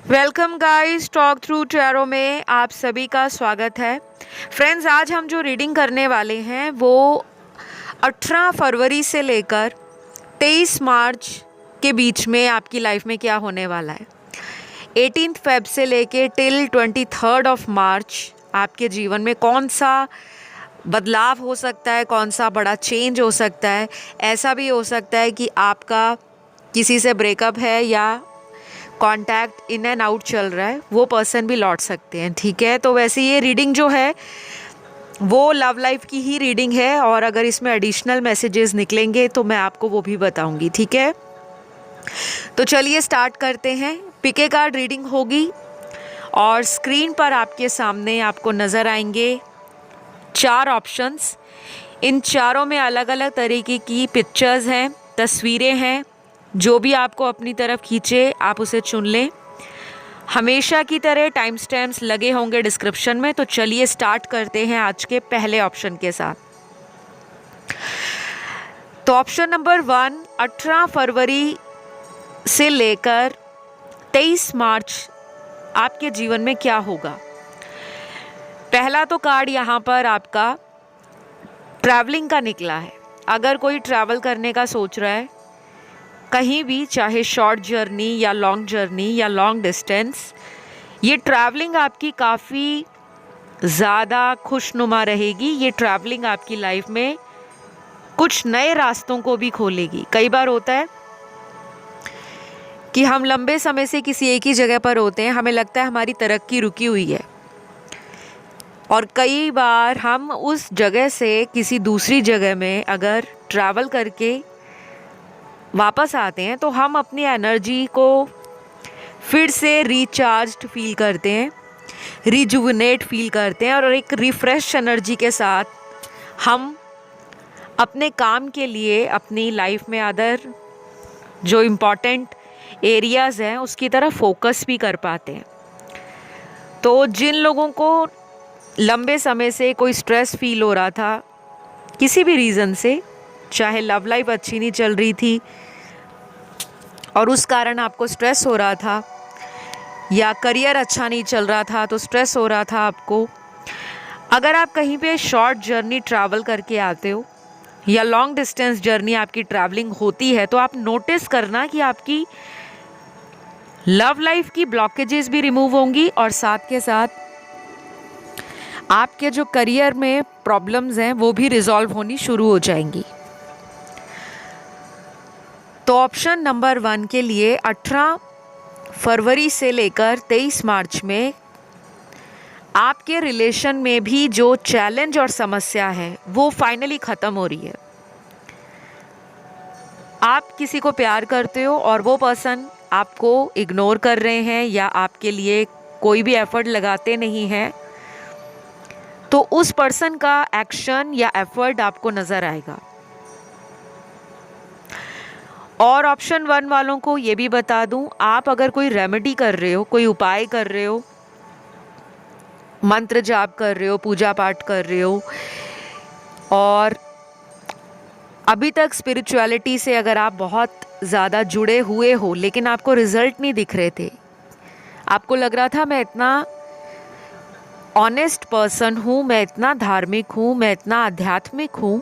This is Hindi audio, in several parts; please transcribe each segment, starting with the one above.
Welcome guys, talk through tarot में आप सभी का स्वागत है। फ्रेंड्स, आज हम जो रीडिंग करने वाले हैं वो 18 फरवरी से लेकर 23 मार्च के बीच में आपकी लाइफ में क्या होने वाला है। 18 फेब से लेके टिल 23 ऑफ मार्च आपके जीवन में कौन सा बदलाव हो सकता है, कौन सा बड़ा चेंज हो सकता है। ऐसा भी हो सकता है कि आपका किसी से ब्रेकअप है या कॉन्टैक्ट इन एंड आउट चल रहा है, वो पर्सन भी लौट सकते हैं। ठीक है, तो वैसे ये रीडिंग जो है वो लव लाइफ की ही रीडिंग है, और अगर इसमें एडिशनल मैसेजेस निकलेंगे तो मैं आपको वो भी बताऊंगी। ठीक है, तो चलिए स्टार्ट करते हैं। पिके कार्ड रीडिंग होगी और स्क्रीन पर आपके सामने आपको नज़र आएंगे 4 ऑप्शंस। इन चारों में अलग अलग तरीके की पिक्चर्स हैं, तस्वीरें हैं। जो भी आपको अपनी तरफ खींचे आप उसे चुन लें। हमेशा की तरह टाइम स्टैम्प्स लगे होंगे डिस्क्रिप्शन में। तो चलिए स्टार्ट करते हैं आज के पहले ऑप्शन के साथ। तो ऑप्शन नंबर 1, 18 फरवरी से लेकर 23 मार्च आपके जीवन में क्या होगा। पहला तो कार्ड यहाँ पर आपका ट्रैवलिंग का निकला है। अगर कोई ट्रैवल करने का सोच रहा है कहीं भी, चाहे शॉर्ट जर्नी या लॉन्ग डिस्टेंस, ये ट्रैवलिंग आपकी काफ़ी ज़्यादा खुशनुमा रहेगी। ये ट्रैवलिंग आपकी लाइफ में कुछ नए रास्तों को भी खोलेगी। कई बार होता है कि हम लंबे समय से किसी एक ही जगह पर होते हैं, हमें लगता है हमारी तरक्की रुकी हुई है, और कई बार हम उस जगह से किसी दूसरी जगह में अगर ट्रैवल करके वापस आते हैं तो हम अपनी एनर्जी को फिर से रिचार्ज्ड फील करते हैं, रिजुविनेट फील करते हैं, और एक रिफ़्रेश एनर्जी के साथ हम अपने काम के लिए अपनी लाइफ में अदर जो इम्पॉर्टेंट एरियाज़ हैं उसकी तरफ फोकस भी कर पाते हैं। तो जिन लोगों को लंबे समय से कोई स्ट्रेस फील हो रहा था किसी भी रीज़न से, चाहे लव लाइफ अच्छी नहीं चल रही थी और उस कारण आपको स्ट्रेस हो रहा था, या करियर अच्छा नहीं चल रहा था तो स्ट्रेस हो रहा था आपको, अगर आप कहीं पे शॉर्ट जर्नी ट्रैवल करके आते हो या लॉन्ग डिस्टेंस जर्नी आपकी ट्रैवलिंग होती है, तो आप नोटिस करना कि आपकी लव लाइफ की ब्लॉकेजेस भी रिमूव होंगी और साथ के साथ आपके जो करियर में प्रॉब्लम्स हैं वो भी रिजॉल्व होनी शुरू हो जाएंगी। तो ऑप्शन नंबर 1 के लिए 18 फरवरी से लेकर 23 मार्च में आपके रिलेशन में भी जो चैलेंज और समस्या है वो फाइनली ख़त्म हो रही है। आप किसी को प्यार करते हो और वो पर्सन आपको इग्नोर कर रहे हैं या आपके लिए कोई भी एफर्ट लगाते नहीं हैं, तो उस पर्सन का एक्शन या एफर्ट आपको नज़र आएगा। और ऑप्शन 1 वालों को ये भी बता दूं, आप अगर कोई रेमेडी कर रहे हो, कोई उपाय कर रहे हो, मंत्र जाप कर रहे हो, पूजा पाठ कर रहे हो, और अभी तक स्पिरिचुअलिटी से अगर आप बहुत ज़्यादा जुड़े हुए हो लेकिन आपको रिजल्ट नहीं दिख रहे थे, आपको लग रहा था मैं इतना ऑनेस्ट पर्सन हूँ, मैं इतना धार्मिक हूँ, मैं इतना आध्यात्मिक हूँ,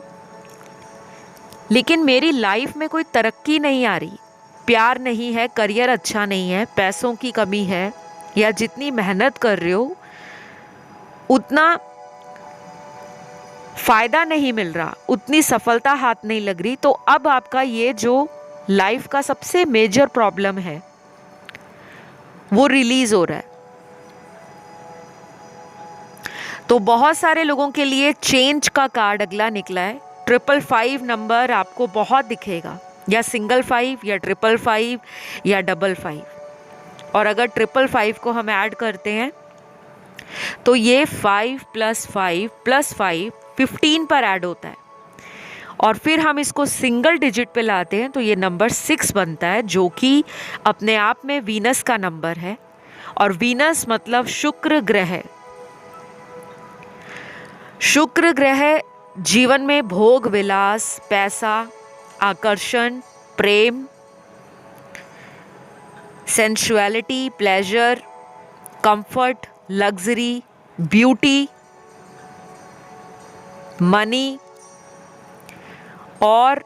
लेकिन मेरी लाइफ में कोई तरक्की नहीं आ रही, प्यार नहीं है, करियर अच्छा नहीं है, पैसों की कमी है, या जितनी मेहनत कर रहे हो उतना फ़ायदा नहीं मिल रहा, उतनी सफलता हाथ नहीं लग रही, तो अब आपका ये जो लाइफ का सबसे मेजर प्रॉब्लम है वो रिलीज़ हो रहा है। तो बहुत सारे लोगों के लिए चेंज का कार्ड अगला निकला है। 555 नंबर आपको बहुत दिखेगा, या सिंगल 5 या 555 या 55, और अगर 555 को हम ऐड करते हैं तो ये 5 + 5 + 5 15 पर ऐड होता है, और फिर हम इसको सिंगल डिजिट पे लाते हैं तो ये नंबर 6 बनता है, जो कि अपने आप में वीनस का नंबर है। और वीनस मतलब शुक्र ग्रह। शुक्र ग्रह जीवन में भोग विलास, पैसा, आकर्षण, प्रेम, sensuality, pleasure, comfort, luxury, beauty, money और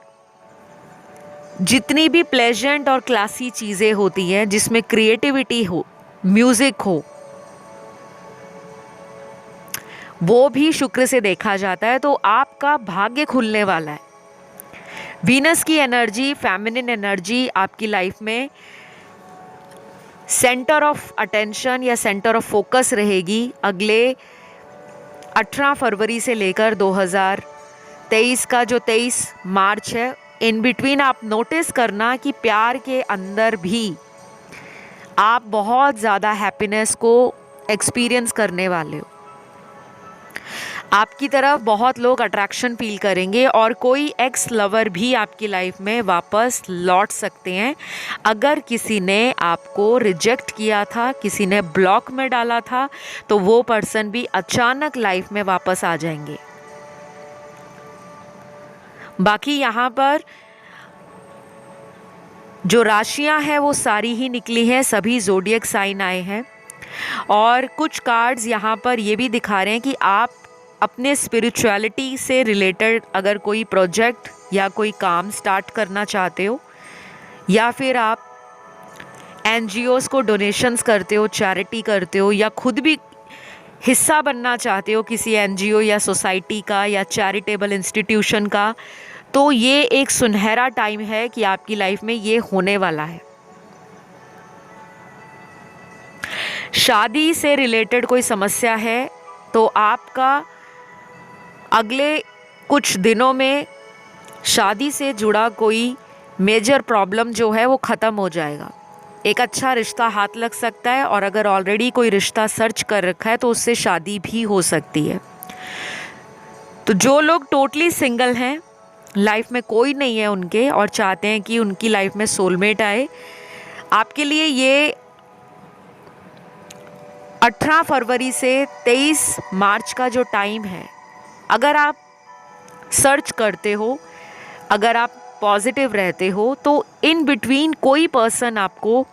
जितनी भी प्लेजेंट और क्लासी चीज़ें होती हैं जिसमें क्रिएटिविटी हो, म्यूज़िक हो, वो भी शुक्र से देखा जाता है। तो आपका भाग्य खुलने वाला है। वीनस की एनर्जी, फेमिनिन एनर्जी आपकी लाइफ में सेंटर ऑफ अटेंशन या सेंटर ऑफ फोकस रहेगी अगले 18 फरवरी से लेकर 2023 का जो 23 मार्च है। इन बिटवीन आप नोटिस करना कि प्यार के अंदर भी आप बहुत ज़्यादा हैप्पीनेस को एक्सपीरियंस करने वाले हो। आपकी तरफ बहुत लोग अट्रैक्शन फील करेंगे और कोई एक्स लवर भी आपकी लाइफ में वापस लौट सकते हैं। अगर किसी ने आपको रिजेक्ट किया था, किसी ने ब्लॉक में डाला था, तो वो पर्सन भी अचानक लाइफ में वापस आ जाएंगे। बाकी यहाँ पर जो राशियाँ हैं वो सारी ही निकली हैं, सभी ज़ोडिएक साइन आए हैं। और कुछ कार्ड्स यहाँ पर ये भी दिखा रहे हैं कि आप अपने स्पिरिचुअलिटी से रिलेटेड अगर कोई प्रोजेक्ट या कोई काम स्टार्ट करना चाहते हो, या फिर आप एनजीओज़ को डोनेशंस करते हो, चैरिटी करते हो, या खुद भी हिस्सा बनना चाहते हो किसी एनजीओ या सोसाइटी का या चैरिटेबल इंस्टीट्यूशन का, तो ये एक सुनहरा टाइम है कि आपकी लाइफ में ये होने वाला है। शादी से रिलेटेड कोई समस्या है तो आपका अगले कुछ दिनों में शादी से जुड़ा कोई मेजर प्रॉब्लम जो है वो ख़त्म हो जाएगा। एक अच्छा रिश्ता हाथ लग सकता है, और अगर ऑलरेडी कोई रिश्ता सर्च कर रखा है तो उससे शादी भी हो सकती है। तो जो लोग टोटली सिंगल हैं, लाइफ में कोई नहीं है उनके, और चाहते हैं कि उनकी लाइफ में सोलमेट आए, आपके लिए ये 18 फरवरी से 23 मार्च का जो टाइम है, अगर आप सर्च करते हो, अगर आप पॉजिटिव रहते हो, तो इन बिटवीन कोई पर्सन आपको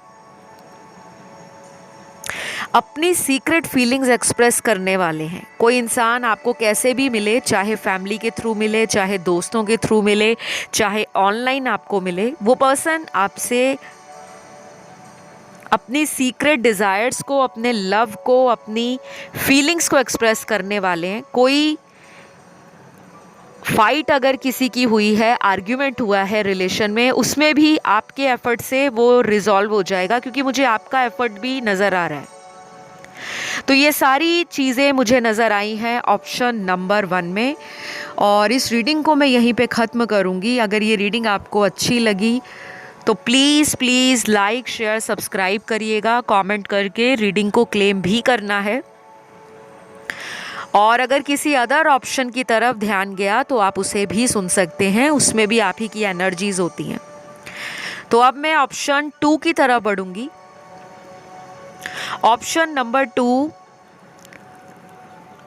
अपनी सीक्रेट फीलिंग्स एक्सप्रेस करने वाले हैं। कोई इंसान आपको कैसे भी मिले, चाहे फैमिली के थ्रू मिले, चाहे दोस्तों के थ्रू मिले, चाहे ऑनलाइन आपको मिले, वो पर्सन आपसे अपनी सीक्रेट डिज़ायर्स को, अपने लव को, अपनी फीलिंग्स को एक्सप्रेस करने वाले हैं। कोई फाइट अगर किसी की हुई है, आर्ग्यूमेंट हुआ है रिलेशन में, उसमें भी आपके एफर्ट से वो रिजॉल्व हो जाएगा, क्योंकि मुझे आपका एफर्ट भी नज़र आ रहा है। तो ये सारी चीज़ें मुझे नज़र आई हैं ऑप्शन नंबर 1 में, और इस रीडिंग को मैं यहीं पे ख़त्म करूँगी। अगर ये रीडिंग आपको अच्छी लगी तो प्लीज़ लाइक, शेयर, सब्सक्राइब करिएगा। कमेंट करके रीडिंग को क्लेम भी करना है, और अगर किसी अदर ऑप्शन की तरफ ध्यान गया तो आप उसे भी सुन सकते हैं, उसमें भी आप ही की एनर्जीज होती हैं। तो अब मैं ऑप्शन 2 की तरफ बढ़ूंगी। ऑप्शन नंबर 2,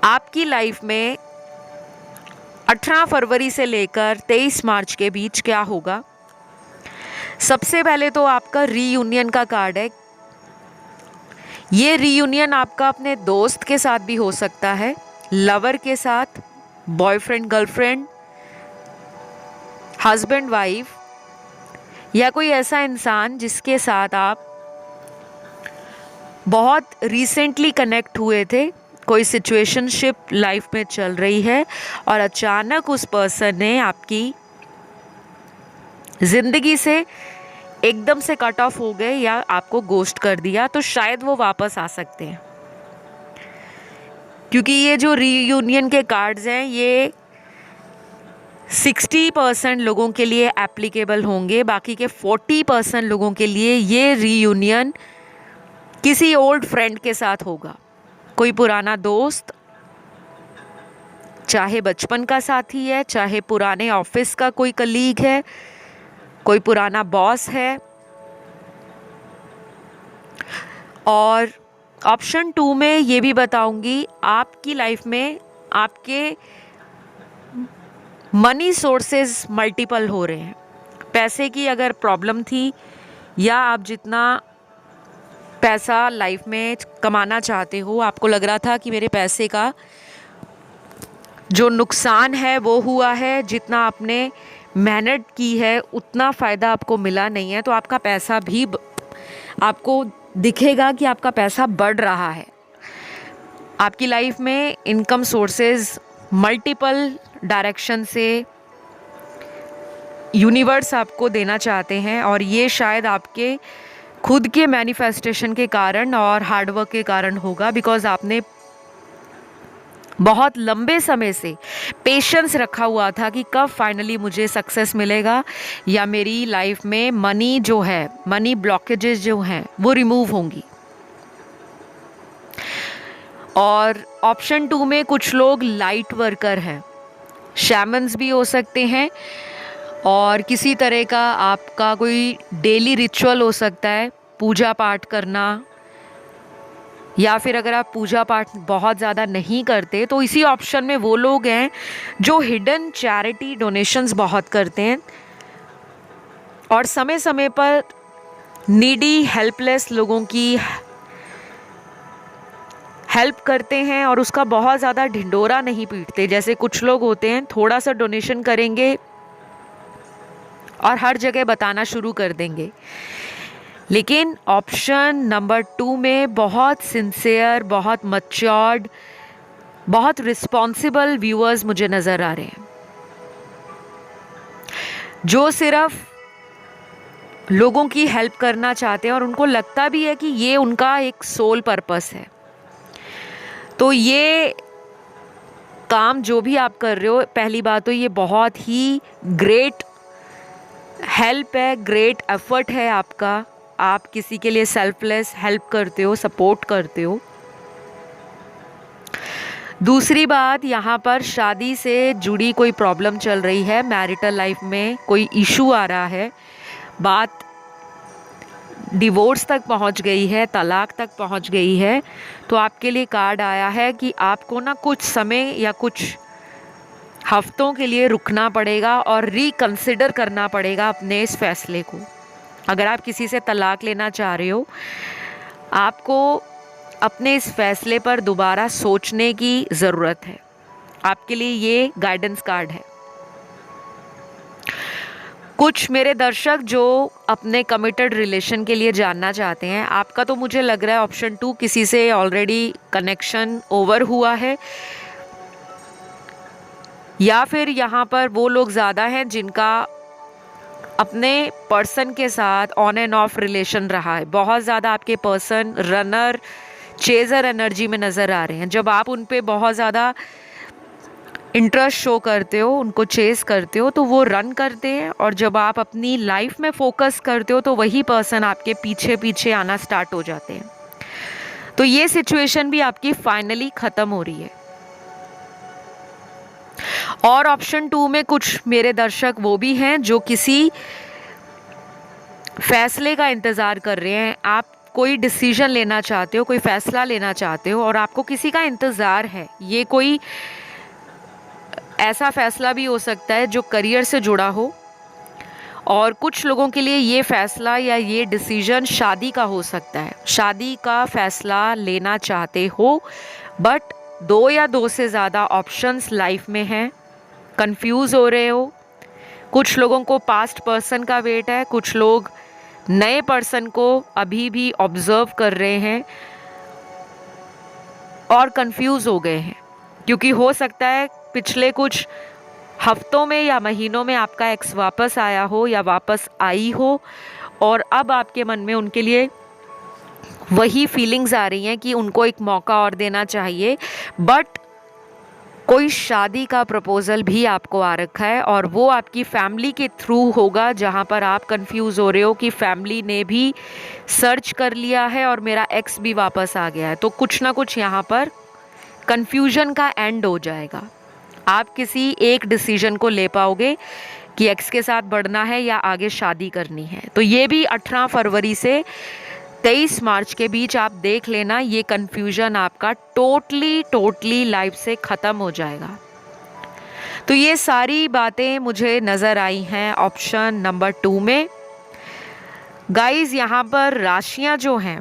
आपकी लाइफ में 18 फरवरी से लेकर 23 मार्च के बीच क्या होगा। सबसे पहले तो आपका रीयूनियन का कार्ड है। ये रीयूनियन आपका अपने दोस्त के साथ भी हो सकता है, लवर के साथ, बॉयफ्रेंड गर्लफ्रेंड, हस्बैंड वाइफ, या कोई ऐसा इंसान जिसके साथ आप बहुत रिसेंटली कनेक्ट हुए थे, कोई सिचुएशनशिप लाइफ में चल रही है और अचानक उस पर्सन ने आपकी ज़िंदगी से एकदम से कट ऑफ हो गए या आपको गोस्ट कर दिया, तो शायद वो वापस आ सकते हैं। क्योंकि ये जो रीयूनियन के कार्ड्स हैं ये 60% लोगों के लिए एप्लीकेबल होंगे, बाकी के 40% लोगों के लिए ये रीयूनियन किसी ओल्ड फ्रेंड के साथ होगा। कोई पुराना दोस्त, चाहे बचपन का साथी है, चाहे पुराने ऑफिस का कोई कलीग है, कोई पुराना बॉस है। और ऑप्शन 2 में ये भी बताऊंगी, आपकी लाइफ में आपके मनी सोर्सेज मल्टीपल हो रहे हैं। पैसे की अगर प्रॉब्लम थी, या आप जितना पैसा लाइफ में कमाना चाहते हो, आपको लग रहा था कि मेरे पैसे का जो नुकसान है वो हुआ है, जितना आपने मेहनत की है उतना फ़ायदा आपको मिला नहीं है, तो आपका पैसा भी आपको दिखेगा कि आपका पैसा बढ़ रहा है। आपकी लाइफ में इनकम सोर्सेज मल्टीपल डायरेक्शन से यूनिवर्स आपको देना चाहते हैं, और ये शायद आपके खुद के मैनिफेस्टेशन के कारण और हार्डवर्क के कारण होगा, बिकॉज आपने बहुत लंबे समय से पेशेंस रखा हुआ था कि कब फाइनली मुझे सक्सेस मिलेगा या मेरी लाइफ में मनी जो है, मनी ब्लॉकेजेस जो हैं वो रिमूव होंगी। और ऑप्शन 2 में कुछ लोग लाइट वर्कर हैं, शैमन्स भी हो सकते हैं, और किसी तरह का आपका कोई डेली रिचुअल हो सकता है, पूजा पाठ करना, या फिर अगर आप पूजा पाठ बहुत ज़्यादा नहीं करते तो इसी ऑप्शन में वो लोग हैं जो हिडन चैरिटी डोनेशंस बहुत करते हैं और समय समय पर नीडी हेल्पलेस लोगों की हेल्प करते हैं, और उसका बहुत ज़्यादा ढिंढोरा नहीं पीटते। जैसे कुछ लोग होते हैं, थोड़ा सा डोनेशन करेंगे और हर जगह बताना शुरू कर देंगे। लेकिन ऑप्शन नंबर 2 में बहुत सिंसियर, बहुत मैच्योर्ड, बहुत रिस्पॉन्सिबल व्यूअर्स मुझे नज़र आ रहे हैं, जो सिर्फ लोगों की हेल्प करना चाहते हैं और उनको लगता भी है कि ये उनका एक सोल पर्पस है। तो ये काम जो भी आप कर रहे हो, पहली बात तो ये बहुत ही ग्रेट हेल्प है, ग्रेट एफर्ट है आपका। आप किसी के लिए सेल्फलेस हेल्प करते हो, सपोर्ट करते हो। दूसरी बात, यहाँ पर शादी से जुड़ी कोई प्रॉब्लम चल रही है, मैरिटल लाइफ में कोई इशू आ रहा है, बात डिवोर्स तक पहुँच गई है, तलाक तक पहुँच गई है, तो आपके लिए कार्ड आया है कि आपको ना कुछ समय या कुछ हफ्तों के लिए रुकना पड़ेगा और रिकंसिडर करना पड़ेगा अपने इस फैसले को। अगर आप किसी से तलाक लेना चाह रहे हो, आपको अपने इस फैसले पर दोबारा सोचने की ज़रूरत है। आपके लिए ये गाइडेंस कार्ड है। कुछ मेरे दर्शक जो अपने कमिटेड रिलेशन के लिए जानना चाहते हैं, आपका तो मुझे लग रहा है ऑप्शन 2 किसी से ऑलरेडी कनेक्शन ओवर हुआ है, या फिर यहाँ पर वो लोग ज़्यादा हैं जिनका अपने पर्सन के साथ ऑन एंड ऑफ रिलेशन रहा है। बहुत ज़्यादा आपके पर्सन रनर, चेज़र एनर्जी में नज़र आ रहे हैं। जब आप उन पे बहुत ज़्यादा इंटरेस्ट शो करते हो, उनको चेज़ करते हो, तो वो रन करते हैं, और जब आप अपनी लाइफ में फोकस करते हो तो वही पर्सन आपके पीछे पीछे आना स्टार्ट हो जाते हैं। तो ये सिचुएशन भी आपकी फाइनली ख़त्म हो रही है। और ऑप्शन 2 में कुछ मेरे दर्शक वो भी हैं जो किसी फैसले का इंतज़ार कर रहे हैं। आप कोई डिसीजन लेना चाहते हो, कोई फ़ैसला लेना चाहते हो, और आपको किसी का इंतज़ार है। ये कोई ऐसा फ़ैसला भी हो सकता है जो करियर से जुड़ा हो, और कुछ लोगों के लिए ये फ़ैसला या ये डिसीजन शादी का हो सकता है। शादी का फ़ैसला लेना चाहते हो, बट 2 या 2 से ज़्यादा ऑप्शंस लाइफ में हैं, कंफ्यूज हो रहे हो। कुछ लोगों को पास्ट पर्सन का वेट है, कुछ लोग नए पर्सन को अभी भी ऑब्जर्व कर रहे हैं और कंफ्यूज हो गए हैं, क्योंकि हो सकता है पिछले कुछ हफ्तों में या महीनों में आपका एक्स वापस आया हो या वापस आई हो, और अब आपके मन में उनके लिए वही फीलिंग्स आ रही हैं कि उनको एक मौका और देना चाहिए। बट कोई शादी का प्रपोज़ल भी आपको आ रखा है, और वो आपकी फैमिली के थ्रू होगा, जहाँ पर आप कंफ्यूज हो रहे हो कि फैमिली ने भी सर्च कर लिया है और मेरा एक्स भी वापस आ गया है। तो कुछ ना कुछ यहाँ पर कंफ्यूजन का एंड हो जाएगा। आप किसी एक डिसीजन को ले पाओगे कि एक्स के साथ बढ़ना है या आगे शादी करनी है। तो ये भी 18 फरवरी से 23 मार्च के बीच आप देख लेना, ये कन्फ्यूजन आपका टोटली लाइफ से ख़त्म हो जाएगा। तो ये सारी बातें मुझे नज़र आई हैं ऑप्शन नंबर 2 में। गाइस, यहाँ पर राशियाँ जो हैं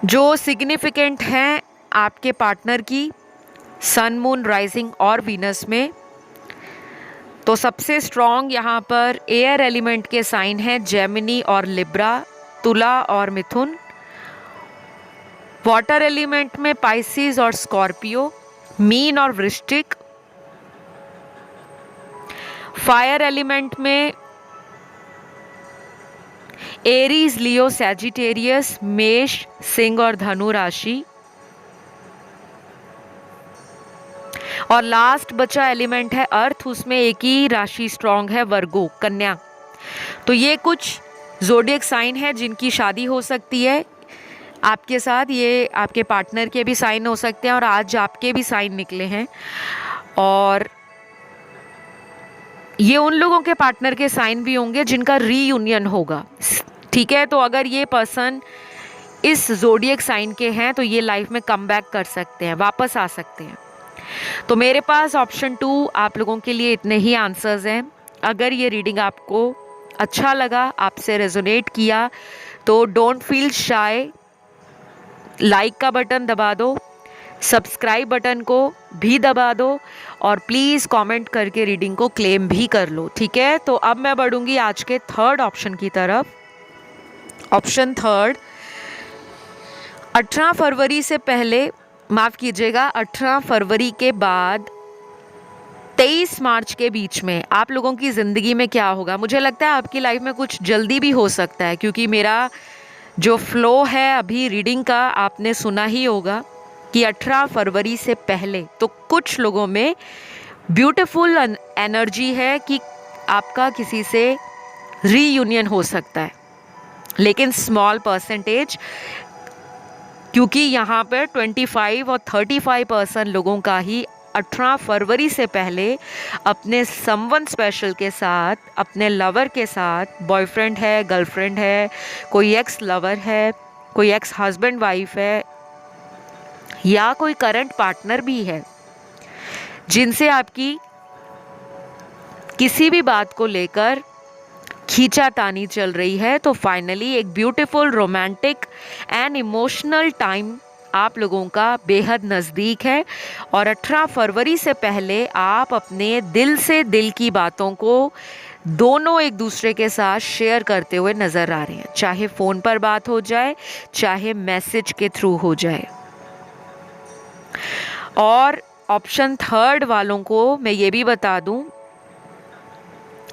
जो सिग्निफिकेंट हैं आपके पार्टनर की सन, मून, राइजिंग और वीनस में, तो सबसे स्ट्रॉन्ग यहाँ पर एयर एलिमेंट के साइन हैं जेमिनी और लिब्रा, तुला और मिथुन। वाटर एलिमेंट में पाइसिस और स्कॉर्पियो, मीन और वृश्चिक। फायर एलिमेंट में एरीज, लियो, सैजिटेरियस, मेष, सिंह और धनु राशि। और लास्ट बचा एलिमेंट है अर्थ, उसमें एक ही राशि स्ट्रॉन्ग है, वर्गो, कन्या। तो ये कुछ ज़ोडिएक साइन है जिनकी शादी हो सकती है आपके साथ। ये आपके पार्टनर के भी साइन हो सकते हैं और आज आपके भी साइन निकले हैं। और ये उन लोगों के पार्टनर के साइन भी होंगे जिनका रीयूनियन होगा, ठीक है। तो अगर ये पर्सन इस ज़ोडिएक साइन के हैं तो ये लाइफ में कम बैक कर सकते हैं, वापस आ सकते हैं। तो मेरे पास ऑप्शन 2 आप लोगों के लिए इतने ही आंसर्स हैं। अगर ये रीडिंग आपको अच्छा लगा, आपसे रेजोनेट किया, तो डोंट फील शाय, लाइक का बटन दबा दो, सब्सक्राइब बटन को भी दबा दो और प्लीज़ कमेंट करके रीडिंग को क्लेम भी कर लो, ठीक है। तो अब मैं बढ़ूंगी आज के थर्ड ऑप्शन की तरफ। ऑप्शन थर्ड, 18 फरवरी से पहले, माफ़ कीजिएगा, 18 फरवरी के बाद 23 मार्च के बीच में आप लोगों की ज़िंदगी में क्या होगा। मुझे लगता है आपकी लाइफ में कुछ जल्दी भी हो सकता है, क्योंकि मेरा जो फ्लो है अभी रीडिंग का आपने सुना ही होगा कि 18 फरवरी से पहले तो कुछ लोगों में ब्यूटीफुल एनर्जी है कि आपका किसी से रीयूनियन हो सकता है, लेकिन स्मॉल परसेंटेज, क्योंकि यहाँ पर 25 और 35% लोगों का ही 18 फरवरी से पहले अपने समवन स्पेशल के साथ, अपने लवर के साथ, बॉयफ्रेंड है, गर्लफ्रेंड है, कोई एक्स लवर है, कोई एक्स हस्बैंड वाइफ है, या कोई करंट पार्टनर भी है जिनसे आपकी किसी भी बात को लेकर खींचातानी चल रही है, तो फाइनली एक beautiful romantic and emotional time आप लोगों का बेहद नज़दीक है। और 18 फरवरी से पहले आप अपने दिल से दिल की बातों को दोनों एक दूसरे के साथ शेयर करते हुए नज़र आ रहे हैं, चाहे फ़ोन पर बात हो जाए, चाहे मैसेज के थ्रू हो जाए। और ऑप्शन थर्ड वालों को मैं ये भी बता दूं,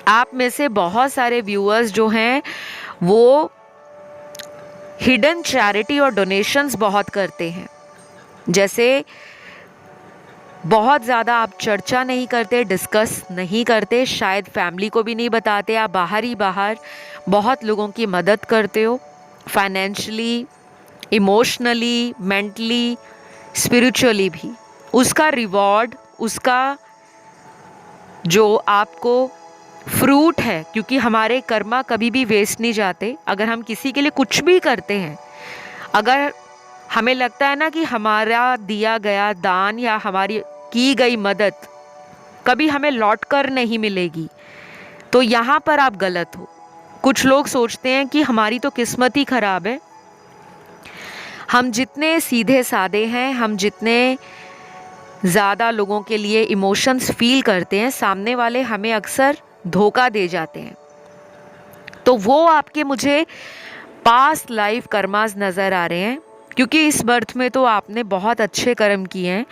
आप में से बहुत सारे व्यूअर्स जो हैं वो हिडन चैरिटी और डोनेशंस बहुत करते हैं। जैसे बहुत ज़्यादा आप चर्चा नहीं करते, डिस्कस नहीं करते, शायद फैमिली को भी नहीं बताते, आप बाहर ही बाहर बहुत लोगों की मदद करते हो, फाइनेंशियली, इमोशनली, मेंटली, स्पिरिचुअली भी। उसका रिवॉर्ड, उसका जो आपको फ्रूट है, क्योंकि हमारे कर्मा कभी भी वेस्ट नहीं जाते। अगर हम किसी के लिए कुछ भी करते हैं, अगर हमें लगता है ना कि हमारा दिया गया दान या हमारी की गई मदद कभी हमें लौट कर नहीं मिलेगी, तो यहाँ पर आप गलत हो। कुछ लोग सोचते हैं कि हमारी तो किस्मत ही खराब है। हम जितने सीधे साधे हैं, हम जितने ज़्यादा लोगों के लिए इमोशंस फील करते हैं, सामने वाले हमें अक्सर धोखा दे जाते हैं। तो वो आपके मुझे पास्ट लाइफ कर्मास नज़र आ रहे हैं, क्योंकि इस बर्थ में तो आपने बहुत अच्छे कर्म किए हैं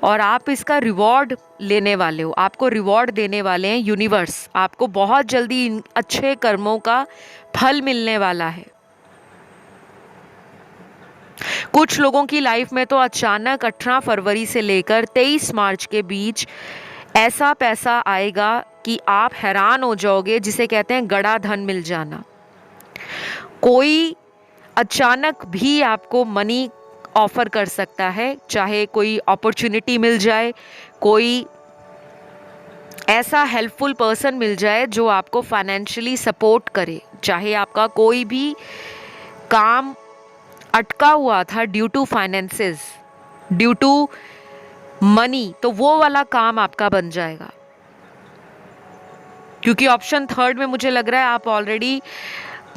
और आप इसका रिवॉर्ड लेने वाले हो। आपको रिवॉर्ड देने वाले हैं यूनिवर्स, आपको बहुत जल्दी इन अच्छे कर्मों का फल मिलने वाला है। कुछ लोगों की लाइफ में तो अचानक 18 फरवरी से लेकर 23 मार्च के बीच ऐसा पैसा आएगा कि आप हैरान हो जाओगे, जिसे कहते हैं गड़ा धन मिल जाना। कोई अचानक भी आपको मनी ऑफर कर सकता है, चाहे कोई अपॉर्चुनिटी मिल जाए, कोई ऐसा हेल्पफुल पर्सन मिल जाए जो आपको फाइनेंशियली सपोर्ट करे, चाहे आपका कोई भी काम अटका हुआ था due to finances, due to money, तो वो वाला काम आपका बन जाएगा। क्योंकि ऑप्शन थर्ड में मुझे लग रहा है आप ऑलरेडी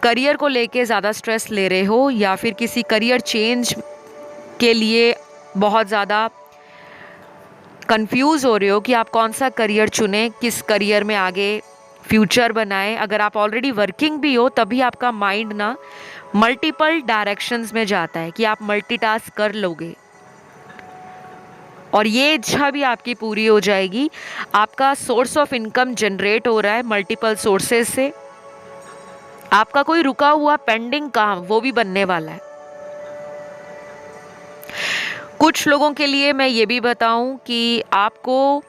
करियर को लेके ज़्यादा स्ट्रेस ले रहे हो या फिर किसी करियर चेंज के लिए बहुत ज़्यादा कंफ्यूज हो रहे हो कि आप कौन सा करियर चुनें, किस करियर में आगे फ्यूचर बनाएं। अगर आप ऑलरेडी वर्किंग भी हो तभी आपका माइंड ना मल्टीपल डायरेक्शंस में जाता है कि आप मल्टीटास्क कर लोगे, और ये इच्छा भी आपकी पूरी हो जाएगी। आपका सोर्स ऑफ इनकम जनरेट हो रहा है मल्टीपल सोर्सेज से, आपका कोई रुका हुआ पेंडिंग काम वो भी बनने वाला है। कुछ लोगों के लिए मैं ये भी बताऊं कि आपको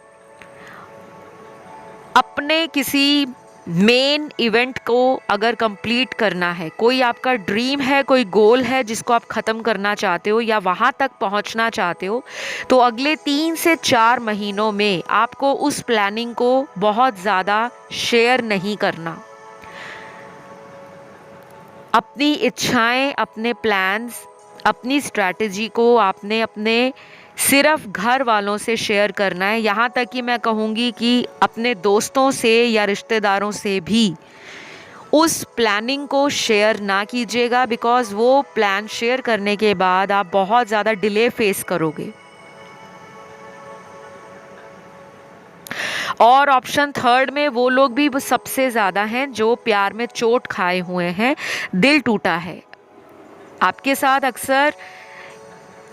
अपने किसी मेन इवेंट को अगर कंप्लीट करना है, कोई आपका ड्रीम है, कोई गोल है जिसको आप ख़त्म करना चाहते हो या वहाँ तक पहुँचना चाहते हो, तो अगले 3 से 4 महीनों में आपको उस प्लानिंग को बहुत ज़्यादा शेयर नहीं करना। अपनी इच्छाएं, अपने प्लान्स, अपनी स्ट्रैटेजी को आपने अपने सिर्फ घर वालों से शेयर करना है। यहाँ तक कि मैं कहूँगी कि अपने दोस्तों से या रिश्तेदारों से भी उस प्लानिंग को शेयर ना कीजिएगा, बिकॉज़ वो प्लान शेयर करने के बाद आप बहुत ज़्यादा डिले फेस करोगे। और ऑप्शन थर्ड में वो लोग भी सबसे ज़्यादा हैं जो प्यार में चोट खाए हुए हैं, दिल टूटा है। आपके साथ अक्सर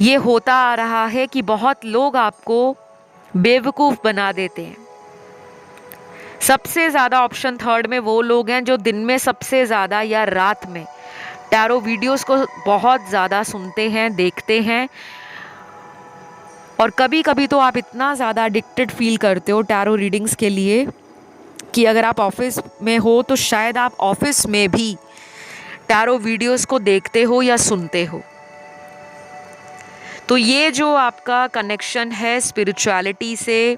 ये होता आ रहा है कि बहुत लोग आपको बेवकूफ़ बना देते हैं। सबसे ज़्यादा ऑप्शन थर्ड में वो लोग हैं जो दिन में सबसे ज़्यादा या रात में टैरो वीडियोस को बहुत ज़्यादा सुनते हैं, देखते हैं, और कभी कभी तो आप इतना ज़्यादा एडिक्टेड फील करते हो टैरो रीडिंग्स के लिए कि अगर आप ऑफिस में हो तो शायद आप ऑफिस में भी टैरो वीडियोस को देखते हो या सुनते हो। तो ये जो आपका कनेक्शन है स्पिरिचुअलिटी से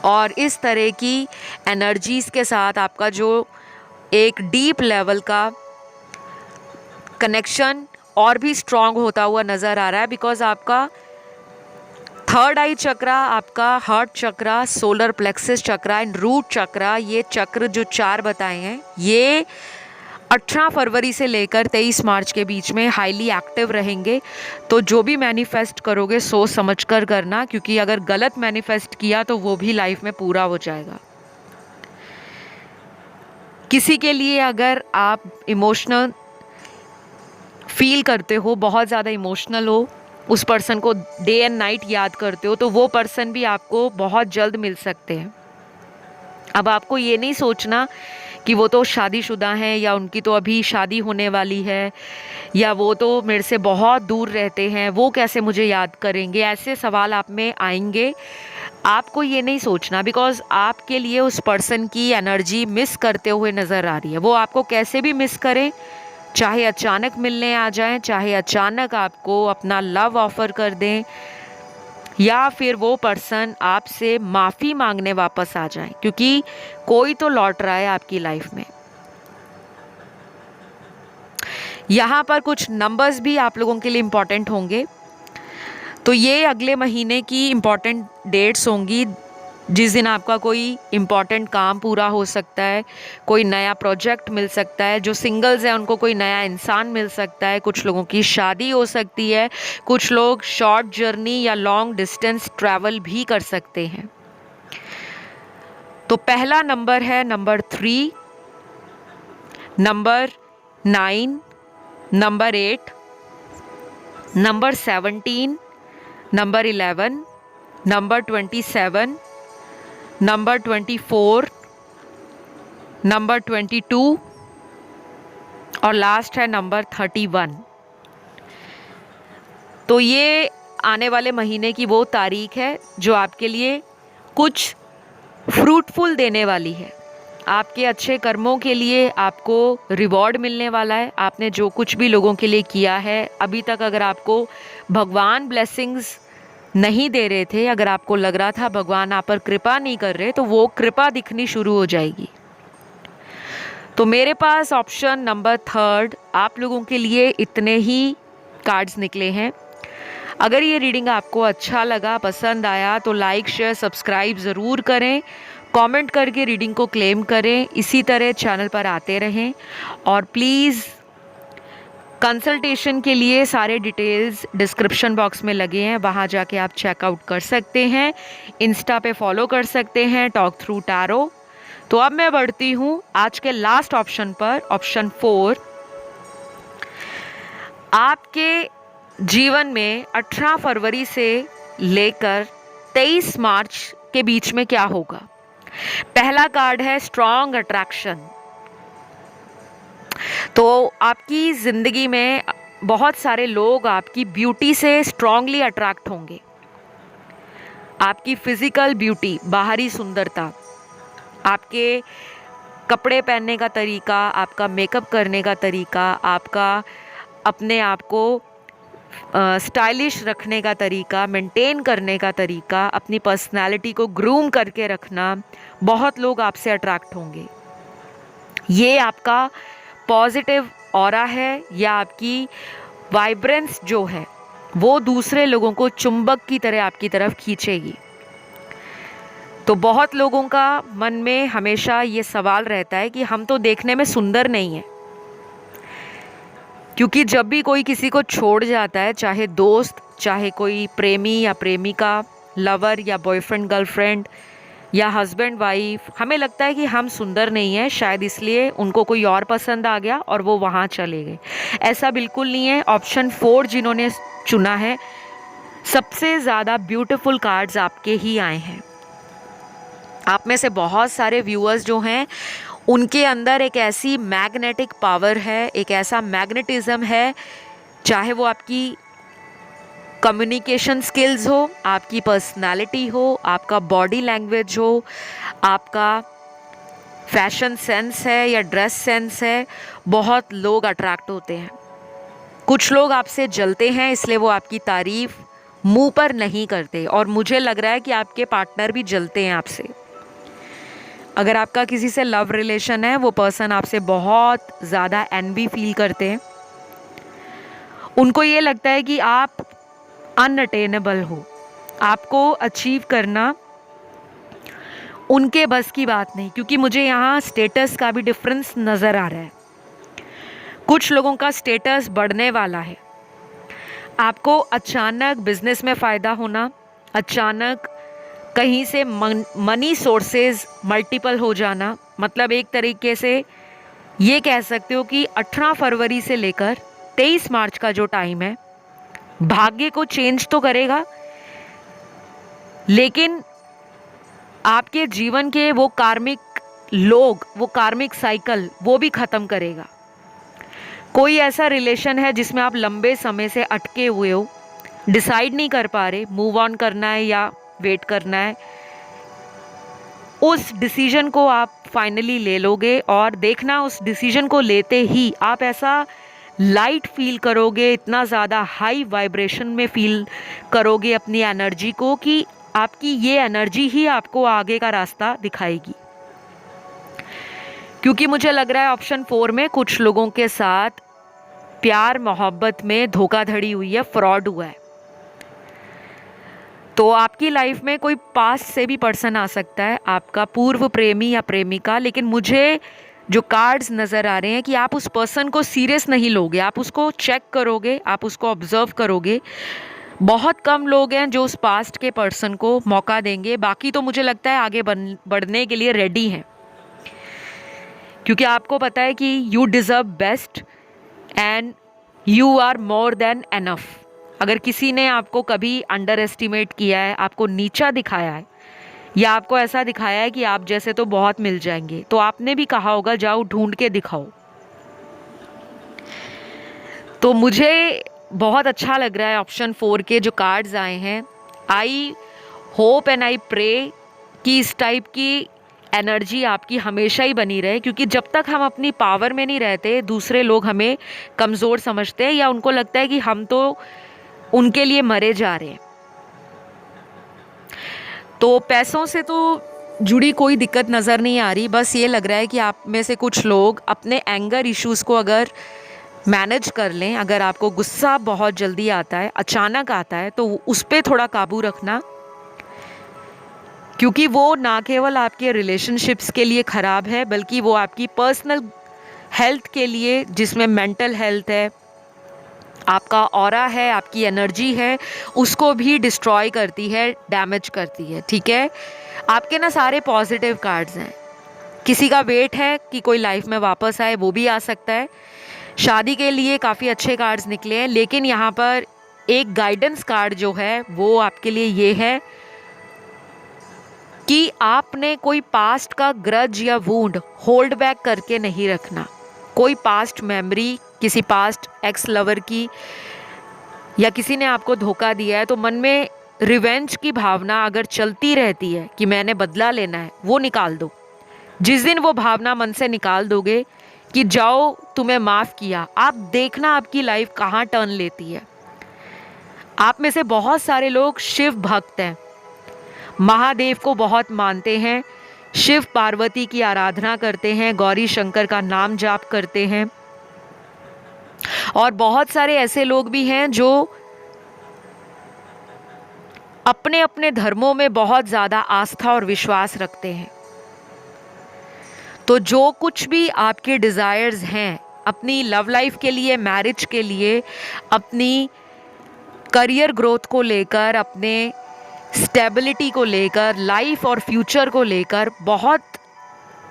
और इस तरह की एनर्जीज़ के साथ आपका जो एक डीप लेवल का कनेक्शन और भी स्ट्रॉन्ग होता हुआ नज़र आ रहा है, बिकॉज आपका थर्ड आई चक्रा, आपका heart chakra, solar plexus chakra and root chakra, ये चक्र जो 4 बताए हैं, ये 18 फरवरी से लेकर 23 मार्च के बीच में हाईली एक्टिव रहेंगे। तो जो भी मैनिफेस्ट करोगे सोच समझ कर करना, क्योंकि अगर गलत मैनिफेस्ट किया तो वो भी लाइफ में पूरा हो जाएगा। किसी के लिए अगर आप इमोशनल फील करते हो, बहुत ज़्यादा इमोशनल हो, उस पर्सन को डे एंड नाइट याद करते हो, तो वो पर्सन भी आपको बहुत जल्द मिल सकते हैं। अब आपको ये नहीं सोचना कि वो तो शादीशुदा हैं या उनकी तो अभी शादी होने वाली है या वो तो मेरे से बहुत दूर रहते हैं, वो कैसे मुझे याद करेंगे, ऐसे सवाल आप में आएंगे। आपको ये नहीं सोचना, बिकॉज़ आपके लिए उस पर्सन की एनर्जी मिस करते हुए नज़र आ रही है। वो आपको कैसे भी मिस करें, चाहे अचानक मिलने आ जाएं, चाहे अचानक आपको अपना लव ऑफ़र कर दें, या फिर वो पर्सन आपसे माफ़ी मांगने वापस आ जाए, क्योंकि कोई तो लौट रहा है आपकी लाइफ में। यहाँ पर कुछ नंबर्स भी आप लोगों के लिए इम्पॉर्टेंट होंगे। तो ये अगले महीने की इम्पॉर्टेंट डेट्स होंगी जिस दिन आपका कोई इम्पॉर्टेंट काम पूरा हो सकता है, कोई नया प्रोजेक्ट मिल सकता है। जो सिंगल्स हैं उनको कोई नया इंसान मिल सकता है, कुछ लोगों की शादी हो सकती है, कुछ लोग शॉर्ट जर्नी या लॉन्ग डिस्टेंस ट्रैवल भी कर सकते हैं। तो पहला नंबर है number 3, number 9, number 8, number 17, number 11, number 27, number 24, number 22 और लास्ट है नंबर 31। तो ये आने वाले महीने की वो तारीख है जो आपके लिए कुछ फ्रूटफुल देने वाली है। आपके अच्छे कर्मों के लिए आपको रिवॉर्ड मिलने वाला है। आपने जो कुछ भी लोगों के लिए किया है अभी तक, अगर आपको भगवान ब्लेसिंग्स नहीं दे रहे थे, अगर आपको लग रहा था भगवान आप पर कृपा नहीं कर रहे, तो वो कृपा दिखनी शुरू हो जाएगी। तो मेरे पास ऑप्शन नंबर 3 आप लोगों के लिए इतने ही कार्ड्स निकले हैं। अगर ये रीडिंग आपको अच्छा लगा, पसंद आया, तो लाइक शेयर सब्सक्राइब ज़रूर करें। कमेंट करके रीडिंग को क्लेम करें। इसी तरह चैनल पर आते रहें और प्लीज़ कंसल्टेशन के लिए सारे डिटेल्स डिस्क्रिप्शन बॉक्स में लगे हैं, वहाँ जाके आप चेकआउट कर सकते हैं। इंस्टा पे फॉलो कर सकते हैं टॉक थ्रू टैरो। तो अब मैं बढ़ती हूँ आज के लास्ट ऑप्शन पर, ऑप्शन 4। आपके जीवन में 18 फरवरी से लेकर 23 मार्च के बीच में क्या होगा। पहला कार्ड है स्ट्रॉन्ग अट्रैक्शन। तो आपकी ज़िंदगी में बहुत सारे लोग आपकी ब्यूटी से स्ट्रांगली अट्रैक्ट होंगे। आपकी फिजिकल ब्यूटी, बाहरी सुंदरता, आपके कपड़े पहनने का तरीका, आपका मेकअप करने का तरीका, आपका अपने आप को स्टाइलिश रखने का तरीका, मेंटेन करने का तरीका, अपनी पर्सनालिटी को ग्रूम करके रखना, बहुत लोग आपसे अट्रैक्ट होंगे। ये आपका पॉजिटिव ऑरा है या आपकी वाइब्रेंस जो है वो दूसरे लोगों को चुंबक की तरह आपकी तरफ खींचेगी। तो बहुत लोगों का मन में हमेशा ये सवाल रहता है कि हम तो देखने में सुंदर नहीं हैं, क्योंकि जब भी कोई किसी को छोड़ जाता है, चाहे दोस्त, चाहे कोई प्रेमी या प्रेमिका, लवर या बॉयफ्रेंड गर्लफ्रेंड या हस्बैंड वाइफ, हमें लगता है कि हम सुंदर नहीं हैं, शायद इसलिए उनको कोई और पसंद आ गया और वो वहाँ चले गए। ऐसा बिल्कुल नहीं है। ऑप्शन 4 जिन्होंने चुना है, सबसे ज़्यादा ब्यूटीफुल कार्ड्स आपके ही आए हैं। आप में से बहुत सारे व्यूअर्स जो हैं उनके अंदर एक ऐसी मैग्नेटिक पावर है, एक ऐसा मैग्नेटिज्म है, चाहे वो आपकी कम्युनिकेशन स्किल्स हो, आपकी पर्सनालिटी हो, आपका बॉडी लैंग्वेज हो, आपका फैशन सेंस है या ड्रेस सेंस है, बहुत लोग अट्रैक्ट होते हैं। कुछ लोग आपसे जलते हैं, इसलिए वो आपकी तारीफ मुंह पर नहीं करते, और मुझे लग रहा है कि आपके पार्टनर भी जलते हैं आपसे। अगर आपका किसी से लव रिलेशन है, वो पर्सन आपसे बहुत ज़्यादा एनवी फील करते हैं। उनको ये लगता है कि आप अनअटेनेबल हो, आपको अचीव करना उनके बस की बात नहीं, क्योंकि मुझे यहाँ स्टेटस का भी डिफरेंस नज़र आ रहा है। कुछ लोगों का स्टेटस बढ़ने वाला है। आपको अचानक बिजनेस में फ़ायदा होना, अचानक कहीं से मनी सोर्सेज मल्टीपल हो जाना, मतलब एक तरीके से ये कह सकते हो कि 18 फरवरी से लेकर 23 मार्च का जो टाइम है, भाग्य को चेंज तो करेगा, लेकिन आपके जीवन के वो कार्मिक लोग, वो कार्मिक साइकिल, वो भी ख़त्म करेगा। कोई ऐसा रिलेशन है जिसमें आप लंबे समय से अटके हुए हो, डिसाइड नहीं कर पा रहे मूव ऑन करना है या वेट करना है, उस डिसीजन को आप फाइनली ले लोगे, और देखना उस डिसीजन को लेते ही आप ऐसा लाइट फील करोगे, इतना ज़्यादा हाई वाइब्रेशन में फील करोगे अपनी एनर्जी को, कि आपकी ये एनर्जी ही आपको आगे का रास्ता दिखाएगी। क्योंकि मुझे लग रहा है ऑप्शन 4 में कुछ लोगों के साथ प्यार मोहब्बत में धोखाधड़ी हुई है, फ्रॉड हुआ है। तो आपकी लाइफ में कोई पास से भी पर्सन आ सकता है, आपका पूर्व प्रेमी या प्रेमिका, लेकिन मुझे जो कार्ड्स नज़र आ रहे हैं कि आप उस पर्सन को सीरियस नहीं लोगे, आप उसको चेक करोगे, आप उसको ऑब्जर्व करोगे। बहुत कम लोग हैं जो उस पास्ट के पर्सन को मौका देंगे, बाकी तो मुझे लगता है आगे बढ़ने के लिए रेडी हैं, क्योंकि आपको पता है कि you deserve best and you are more than enough. अगर किसी ने आपको कभी अंडर एस्टिमेट किया है, आपको नीचा दिखाया है, या आपको ऐसा दिखाया है कि आप जैसे तो बहुत मिल जाएंगे, तो आपने भी कहा होगा जाओ ढूंढ के दिखाओ। तो मुझे बहुत अच्छा लग रहा है ऑप्शन 4 के जो कार्ड्स आए हैं। I hope and I pray कि इस टाइप की एनर्जी आपकी हमेशा ही बनी रहे, क्योंकि जब तक हम अपनी पावर में नहीं रहते, दूसरे लोग हमें कमज़ोर समझते हैं, या उनको लगता है कि हम तो उनके लिए मरे जा रहे हैं। तो पैसों से तो जुड़ी कोई दिक्कत नज़र नहीं आ रही, बस ये लग रहा है कि आप में से कुछ लोग अपने एंगर इश्यूज़ को अगर मैनेज कर लें, अगर आपको गुस्सा बहुत जल्दी आता है, अचानक आता है, तो उस पर थोड़ा काबू रखना। क्योंकि वो ना केवल आपके रिलेशनशिप्स के लिए ख़राब है, बल्कि वो आपकी पर्सनल हेल्थ के लिए, जिसमें मेंटल हेल्थ है, आपका ऑरा है, आपकी एनर्जी है, उसको भी डिस्ट्रॉय करती है, डैमेज करती है। ठीक है, आपके ना सारे पॉजिटिव कार्ड्स हैं। किसी का वेट है कि कोई लाइफ में वापस आए, वो भी आ सकता है। शादी के लिए काफ़ी अच्छे कार्ड्स निकले हैं, लेकिन यहाँ पर एक गाइडेंस कार्ड जो है वो आपके लिए ये है कि आपने कोई पास्ट का ग्रज या वूंड होल्ड बैक करके नहीं रखना। कोई पास्ट मेमोरी, किसी पास्ट एक्स लवर की, या किसी ने आपको धोखा दिया है, तो मन में रिवेंज की भावना अगर चलती रहती है कि मैंने बदला लेना है, वो निकाल दो। जिस दिन वो भावना मन से निकाल दोगे कि जाओ तुम्हें माफ़ किया, आप देखना आपकी लाइफ कहाँ टर्न लेती है। आप में से बहुत सारे लोग शिव भक्त हैं, महादेव को बहुत मानते हैं, शिव पार्वती की आराधना करते हैं, गौरी शंकर का नाम जाप करते हैं, और बहुत सारे ऐसे लोग भी हैं जो अपने अपने धर्मों में बहुत ज़्यादा आस्था और विश्वास रखते हैं। तो जो कुछ भी आपके डिज़ायर्स हैं अपनी लव लाइफ के लिए, मैरिज के लिए, अपनी करियर ग्रोथ को लेकर, अपने स्टेबिलिटी को लेकर, लाइफ और फ्यूचर को लेकर, बहुत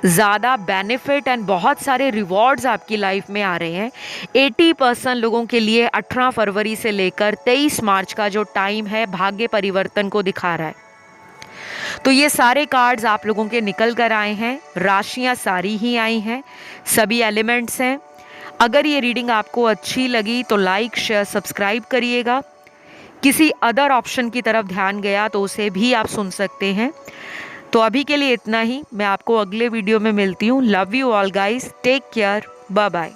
ज़्यादा बेनिफिट एंड बहुत सारे रिवॉर्ड्स आपकी लाइफ में आ रहे हैं। 80% लोगों के लिए 18 फरवरी से लेकर 23 मार्च का जो टाइम है भाग्य परिवर्तन को दिखा रहा है। तो ये सारे कार्ड्स आप लोगों के निकल कर आए हैं, राशियां सारी ही आई हैं, सभी एलिमेंट्स हैं। अगर ये रीडिंग आपको अच्छी लगी तो लाइक, शेयर, सब्सक्राइब करिएगा। किसी अदर ऑप्शन की तरफ ध्यान गया तो उसे भी आप सुन सकते हैं। तो अभी के लिए इतना ही, मैं आपको अगले वीडियो में मिलती हूँ। Love you all guys, take care, bye bye.